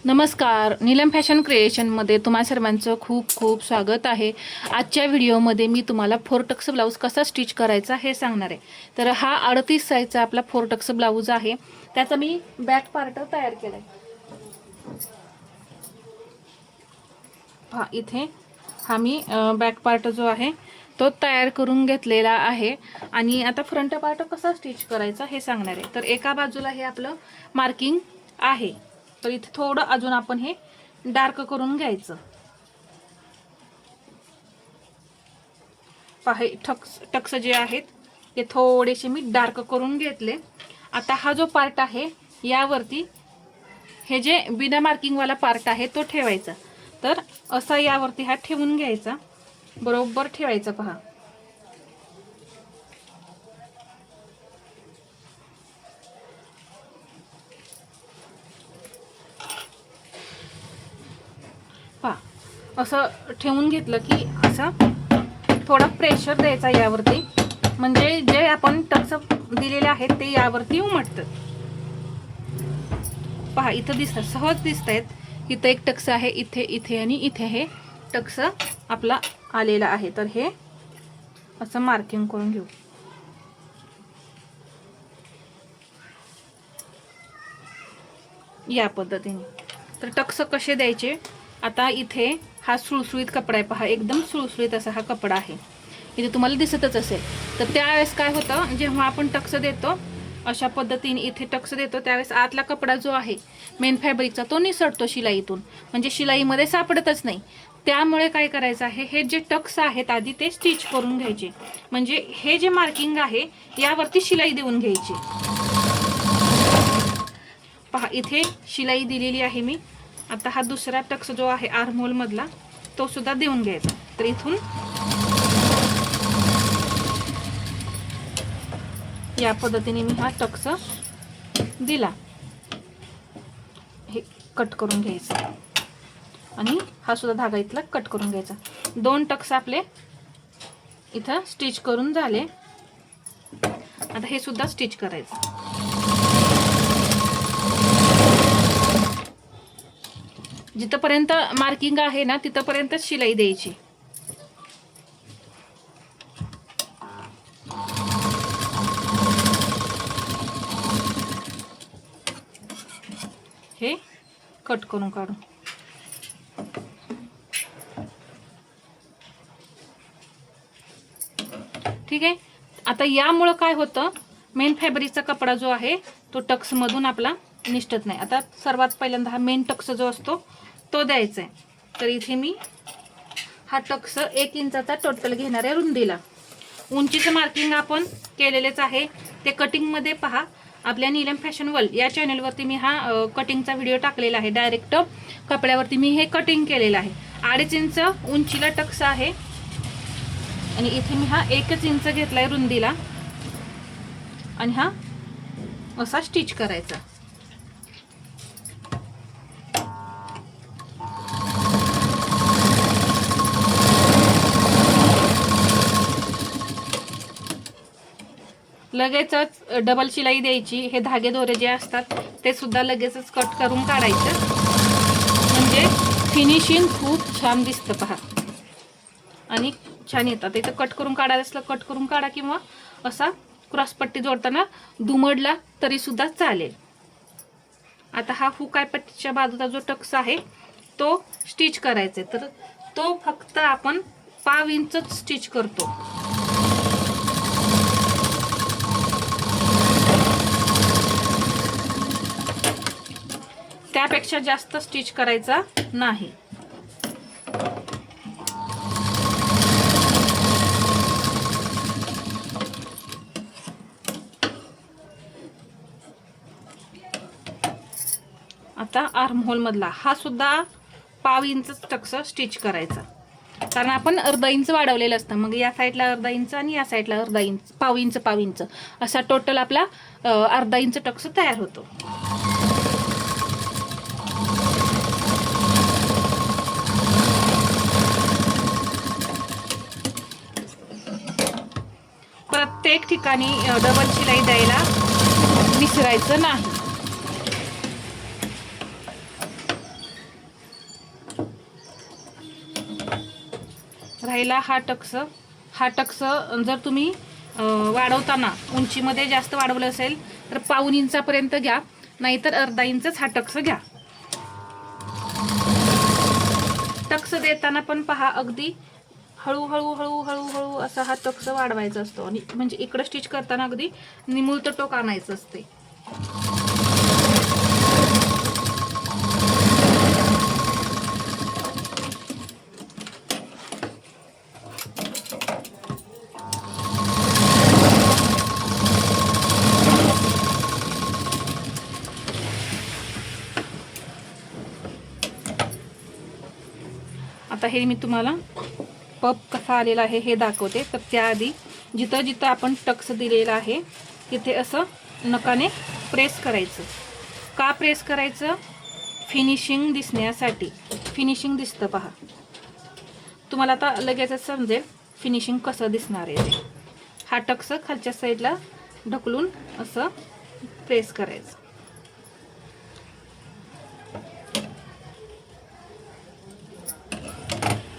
नमस्कार, नीलम फॅशन क्रिएशनमध्ये तुम्हा सर्वांचं खूप खूप स्वागत आहे। आजच्या व्हिडिओमध्ये मी तुम्हाला 4 टक्स ब्लाऊज कसा स्टिच करायचा हे सांगणार आहे। तर हा 38 साईजचा आपला 4 टक्स ब्लाऊज आहे। त्याचा मी बॅक पार्ट तयार केलाय। इथे हा मी बॅक पार्ट जो आहे तो तयार करून घेतलेला आहे आणि आता फ्रंट पार्ट कसा स्टिच करायचा हे सांगणार आहे। तर एका बाजूला हे आपलं मार्किंग आहे, तर इथे थोडं अजून आपण हे डार्क करून घ्यायचं। पहा, टक्स जे आहेत ते थोडेसे मी डार्क करून घेतले। आता हा जो पार्ट आहे यावरती हे जे बिना मार्किंग वाला पार्ट आहे तो ठेवायचा। तर असा यावरती हा ठेवून घ्यायचा, बरोबर ठेवायचा। पहा, असं ठेवून घेतलं की असं थोडा प्रेशर द्यायचा यावरती, म्हणजे जे आपण टक्स दिलेले आहेत ते यावरती उमटतात। पहा, इथं दिसतात, सहज दिसतायत। इथं एक टक्स आहे, इथे इथे आणि इथे हे टक्स आपला आलेला आहे। तर हे असं मार्किंग करून घेऊ। या पद्धतीने तर टक्स कसे द्यायचे। आता इथे हा सुळसुळीत कपडा आहे। पहा, एकदम सुळसुळीत असा हा कपडा आहे, इथे तुम्हाला दिसतच असेल। तर त्यावेळेस काय होतं, जेव्हा आपण टक्स देतो अशा पद्धतीने इथे टक्स देतो त्यावेळेस आतला कपडा जो आहे मेन फॅब्रिकचा तो निसटतो शिलाईतून, म्हणजे शिलाईमध्ये सापडतच नाही। त्यामुळे काय करायचं आहे, हे जे टक्स आहेत आधी ते स्टिच करून घ्यायचे, म्हणजे हे जे मार्किंग आहे यावरती शिलाई देऊन घ्यायची। पहा, इथे शिलाई दिलेली आहे मी। आता हा दुसरा टक्स जो आहे आर्महोल मधला तो सुद्धा देऊन घ्यायचा। तर इथून या पद्धतीने मी हा टक्स दिला, हे कट करून घ्यायचं आणि हा सुद्धा धागा इथला कट करून घ्यायचा। 2 टक्स आपले इथं स्टिच करून झाले। आता हे सुद्धा स्टिच करायचं। जिथपर्यंत मार्किंग आहे ना तिथपर्यंत शिलाई द्यायची। हे कट करून काढू। ठीक आहे। आता यामुळे काय होतं, मेन फॅब्रिकचा कपडा जो आहे तो टक्स मधून आपला निसटत नाही। आता सर्वात पहिल्यांदा हा मेन टक्स जो असतो तो द्यायचा आहे। तर इथे मी हा टक्स 1 इंचाचा टोटल घेणार आहे रुंदीला। उंचीचं मार्किंग आपण केलेलेच आहे, ते कटिंगमध्ये पहा, आपल्या नीलम फॅशन वर्ल्ड या चॅनलवरती मी हा कटिंगचा व्हिडिओ टाकलेला आहे। डायरेक्ट कपड्यावरती मी हे कटिंग केलेलं आहे। 2.5 इंच उंचीला टक्स आहे आणि इथे मी हा 1 इंच घेतलाय रुंदीला आणि हा असा स्टिच करायचा। लगेचच डबल शिलाई द्यायची। हे धागे दोरे जे असतात ते सुद्धा लगेचच कट करून काढायचं, म्हणजे फिनिशिंग खूप छान दिसतं। पहा, आणि छान येतात। इथं कट करून काढायचं असलं कट करून काढा, किंवा असा क्रॉसपट्टी जोडताना दुमडला तरी सुद्धा चालेल। आता हा हुक पट्टीच्या बाजूचा जो टक्स आहे तो स्टिच करायचा, तर तो फक्त आपण 1/2 इंच स्टिच करतो। त्यापेक्षा जास्त स्टिच करायचा नाही। आता आर्महोल मधला हा सुद्धा 1/2 इंच टक्स स्टिच करायचा, कारण आपण अर्धा इंच वाढवलेलं असतं। मग या साईडला अर्धा इंच आणि या साईडला अर्धा इंच, 1/2 इंच असा टोटल आपला अर्धा इंच टक्स तयार होतो। प्रत्येक ठिकाणी डबल शिलाई द्यायला विसरायचं नाही। राहिला हा टक्स. हा टक्स जर तुम्ही वाढवताना उंचीमध्ये जास्त वाढवलं असेल तर 1/4 इंचापर्यंत घ्या, नाहीतर अर्धा इंचच हा टक्स घ्या. टक्स देताना पण पहा, अगदी हळूहळू हळूहळू हळू असा हा टक्स वाढवायचा असतो. आणि म्हणजे इकडं स्टिच करताना अगदी निमुळत टोक आणायचं असते. आता हे मी तुम्हाला पप कसा आलेला आहे हे दाखवते. तर त्याआधी जिथं जिथं आपण टक्स दिलेला आहे तिथे असं नखाने प्रेस करायचं. का प्रेस करायचं? फिनिशिंग दिसण्यासाठी. फिनिशिंग दिसतं पहा. तुम्हाला आता लगेचच समजेल फिनिशिंग कसं दिसणार आहे ते. हा टक्स खालच्या साईडला ढकलून असं प्रेस करायचं.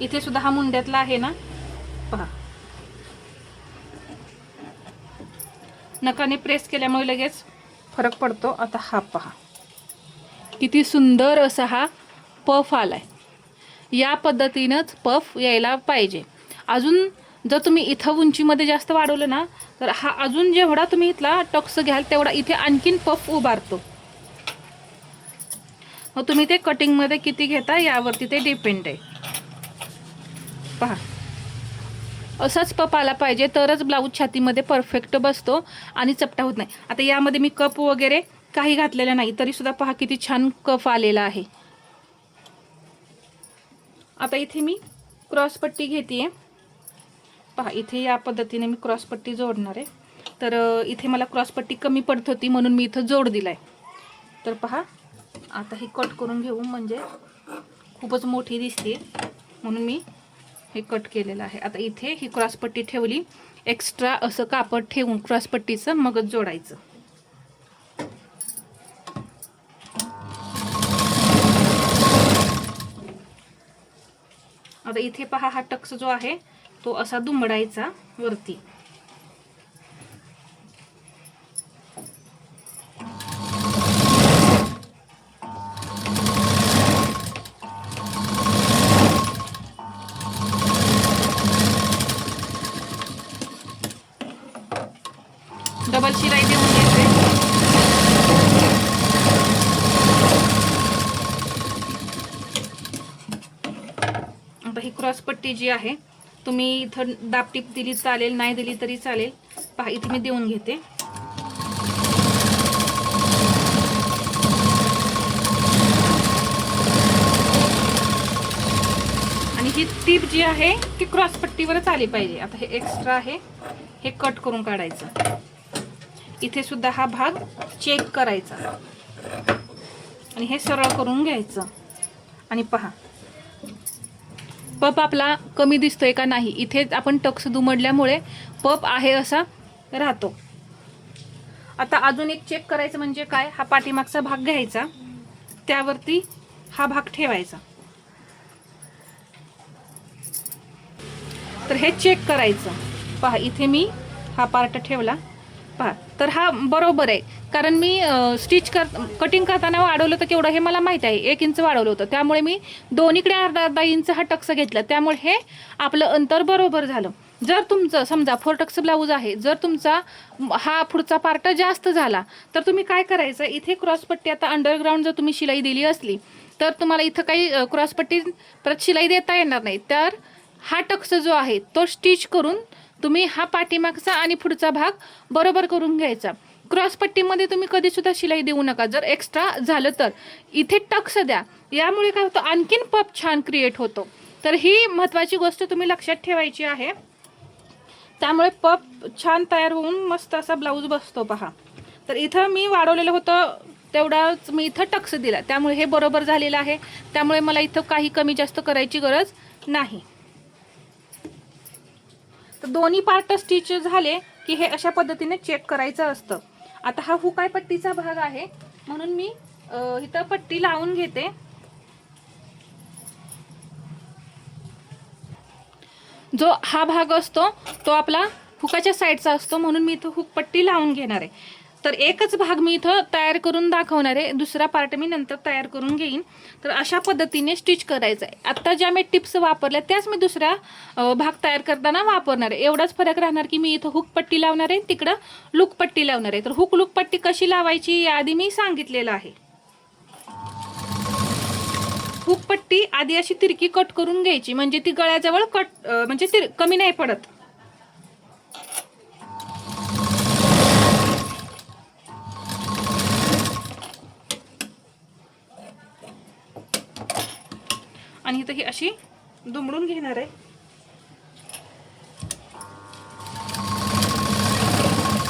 इथे सुद्धा हा मुंड्यातला आहे ना, पहा. नखाने प्रेस केल्यामुळे लगेच फरक पडतो. आता हा पहा किती सुंदर असा हा पफ आलाय. या पद्धतीनंच पफ यायला पाहिजे. अजून जर तुम्ही इथं उंचीमध्ये जास्त वाढवलं ना तर हा अजून जेवढा तुम्ही इथला टक्स घ्याल तेवढा इथे आणखीन पफ उभारतो. मग तुम्ही ते कटिंगमध्ये किती घेता यावरती ते डिपेंड आहे. पहा असाच पफ आला पाहिजे, तरच ब्लाऊज छातीमध्ये परफेक्ट बसतो आणि चपटा होत नाही. आता यामध्ये मी कप वगैरे काही घातलेलं नाही, तरी सुद्धा पहा किती छान कफ आलेला आहे. आता इथे मी क्रॉसपट्टी घेतेय. पहा इथे या पद्धतीने मी क्रॉसपट्टी जोडणार आहे. तर इथे मला क्रॉसपट्टी कमी पडत होती म्हणून मी इथं जोड दिलाय. तर पहा आता ही कट करून घेऊ, म्हणजे खूपच मोठी दिसते म्हणून मी हे कट केलेलं आहे. आता इथे ही क्रॉसपट्टी ठेवली, एक्स्ट्रा असं कापड ठेवून क्रॉसपट्टीचं मगच जोडायचं. आता इथे पहा हा टक्स जो आहे तो असा दुमडायचा वरती. डबल शिलाई देऊन घ्यायचे. आता ही क्रॉसपट्टी जी आहे तुम्ही इथं दाबटीप दिली चालेल, नाही दिली तरी चालेल. पहा इथे मी देऊन घेते. आणि ही टीप जी आहे ती क्रॉसपट्टीवरच आली पाहिजे. आता हे एक्स्ट्रा आहे हे कट करून काढायचं. इथे सुद्धा हा भाग चेक करायचा आणि हे सरळ करून घ्यायचं. आणि पहा पप आपला कमी दिसतोय का नाही. इथे आपण टक्स दुमडल्यामुळे पप आहे असा राहतो. आता अजून एक चेक करायचं म्हणजे काय, हा पाठीमागचा भाग घ्यायचा, त्यावरती हा भाग ठेवायचा. तर हे चेक करायचं. पहा इथे मी हा पार्ट ठेवला. पहा तर हा बरोबर आहे, कारण मी कटिंग करताना वाढवलं तर केवढं हे मला माहिती आहे. 1 इंच वाढवलं होतं, त्यामुळे मी दोन्हीकडे अर्धा इंच हा टक्स घेतला, त्यामुळे हे आपलं अंतर बरोबर झालं. जर तुमचं समजा 4 टक्स ब्लाऊज आहे, जर तुमचा हा पुढचा पार्ट जास्त झाला तर तुम्ही काय करायचं, इथे क्रॉसपट्टी आता अंडरग्राऊंड जर तुम्ही शिलाई दिली असली तर तुम्हाला इथं काही क्रॉसपट्टी परत शिलाई देता येणार नाही. तर हा टक्स जो आहे तो स्टिच करून तुम्ही हा पाठीमागचा आणि पुढचा भाग बरोबर करून घ्यायचा. क्रॉसपट्टीमध्ये तुम्ही कधी सुद्धा शिलाई देऊ नका. जर एक्स्ट्रा झालं तर इथे टक्स द्या. यामुळे काय होतं, आणखीन पप छान क्रिएट होतो. तर ही महत्त्वाची गोष्ट तुम्ही लक्षात ठेवायची आहे. त्यामुळे पप छान तयार होऊन मस्त असा ब्लाऊज बसतो. पहा तर इथं मी वाढवलेलं होतं तेवढाच मी इथं टक्स दिला, त्यामुळे हे बरोबर झालेलं आहे. त्यामुळे मला इथं काही कमी जास्त करायची गरज नाही. तर दोन्ही पार्ट स्टिच झाले की हे अशा पद्धतीने चेक करायचं असतं. आता हा हुकाय पट्टीचा भाग आहे म्हणून मी इथं पट्टी लावून घेते. जो हा भाग असतो तो आपला हुकाच्या साईडचा असतो, म्हणून मी इथं हुकपट्टी लावून घेणार आहे. तर एकच भाग मी इथं तयार करून दाखवणार आहे, दुसरा पार्ट मी नंतर तयार करून घेईन. तर अशा पद्धतीने स्टिच करायचं आहे. आत्ता ज्या मी टिप्स वापरल्या त्याच मी दुसऱ्या भाग तयार करताना वापरणार आहे. एवढाच फरक राहणार की मी इथं हुकपट्टी लावणार आहे, तिकडं लूकपट्टी लावणार आहे. तर लूकपट्टी कशी लावायची याआधी मी सांगितलेलं आहे. हुकपट्टी आधी अशी तिरकी कट करून घ्यायची, म्हणजे ती गळ्याजवळ कट म्हणजे कमी नाही पडत. आणि इथं ही अशी दुमडून घेणार आहे.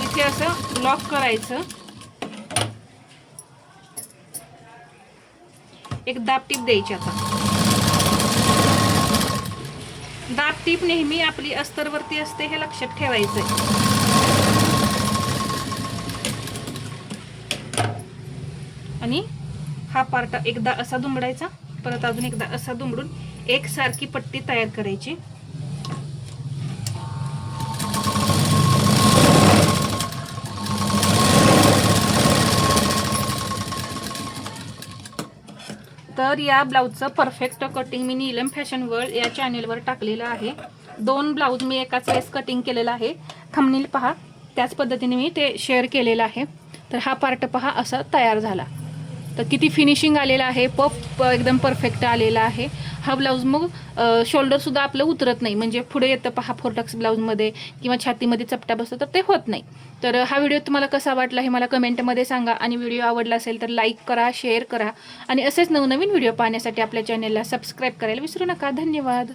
इथे असं लॉक करायचं. एक दाब टीप द्यायची. आता दाब टीप नेहमी आपली अस्तरवरती असते हे लक्षात ठेवायचंय. आणि हा पार्ट एकदा असा दुमडायचा, परत अजून एकदा असा दुमडून एकसारखी पट्टी तयार करायची. तर या ब्लाऊजचं परफेक्ट कटिंग मी नीलम फॅशन वर्ल्ड या चॅनेलवर टाकलेलं आहे. 2 ब्लाऊज मी एकाच वेळेस कटिंग केलेलं आहे. थंबनेल पहा, त्याच पद्धतीने मी ते शेअर केलेलं आहे. तर हा पार्ट पहा असा तयार झाला. तर किती फिनिशिंग आलेलं आहे, पफ एकदम परफेक्ट आलेला आहे. हा ब्लाऊज मग शोल्डरसुद्धा आपलं उतरत नाही, म्हणजे पुढे येतं पहा फोरटक्स ब्लाऊजमध्ये किंवा छातीमध्ये चपटा बसतो तर ते होत नाही. तर हा व्हिडिओ तुम्हाला कसा वाटला हे मला कमेंटमध्ये सांगा. आणि व्हिडिओ आवडला असेल तर लाईक करा, शेअर करा आणि असेच नवनवीन व्हिडिओ पाहण्यासाठी आपल्या चॅनेलला सबस्क्राईब करायला विसरू नका. धन्यवाद.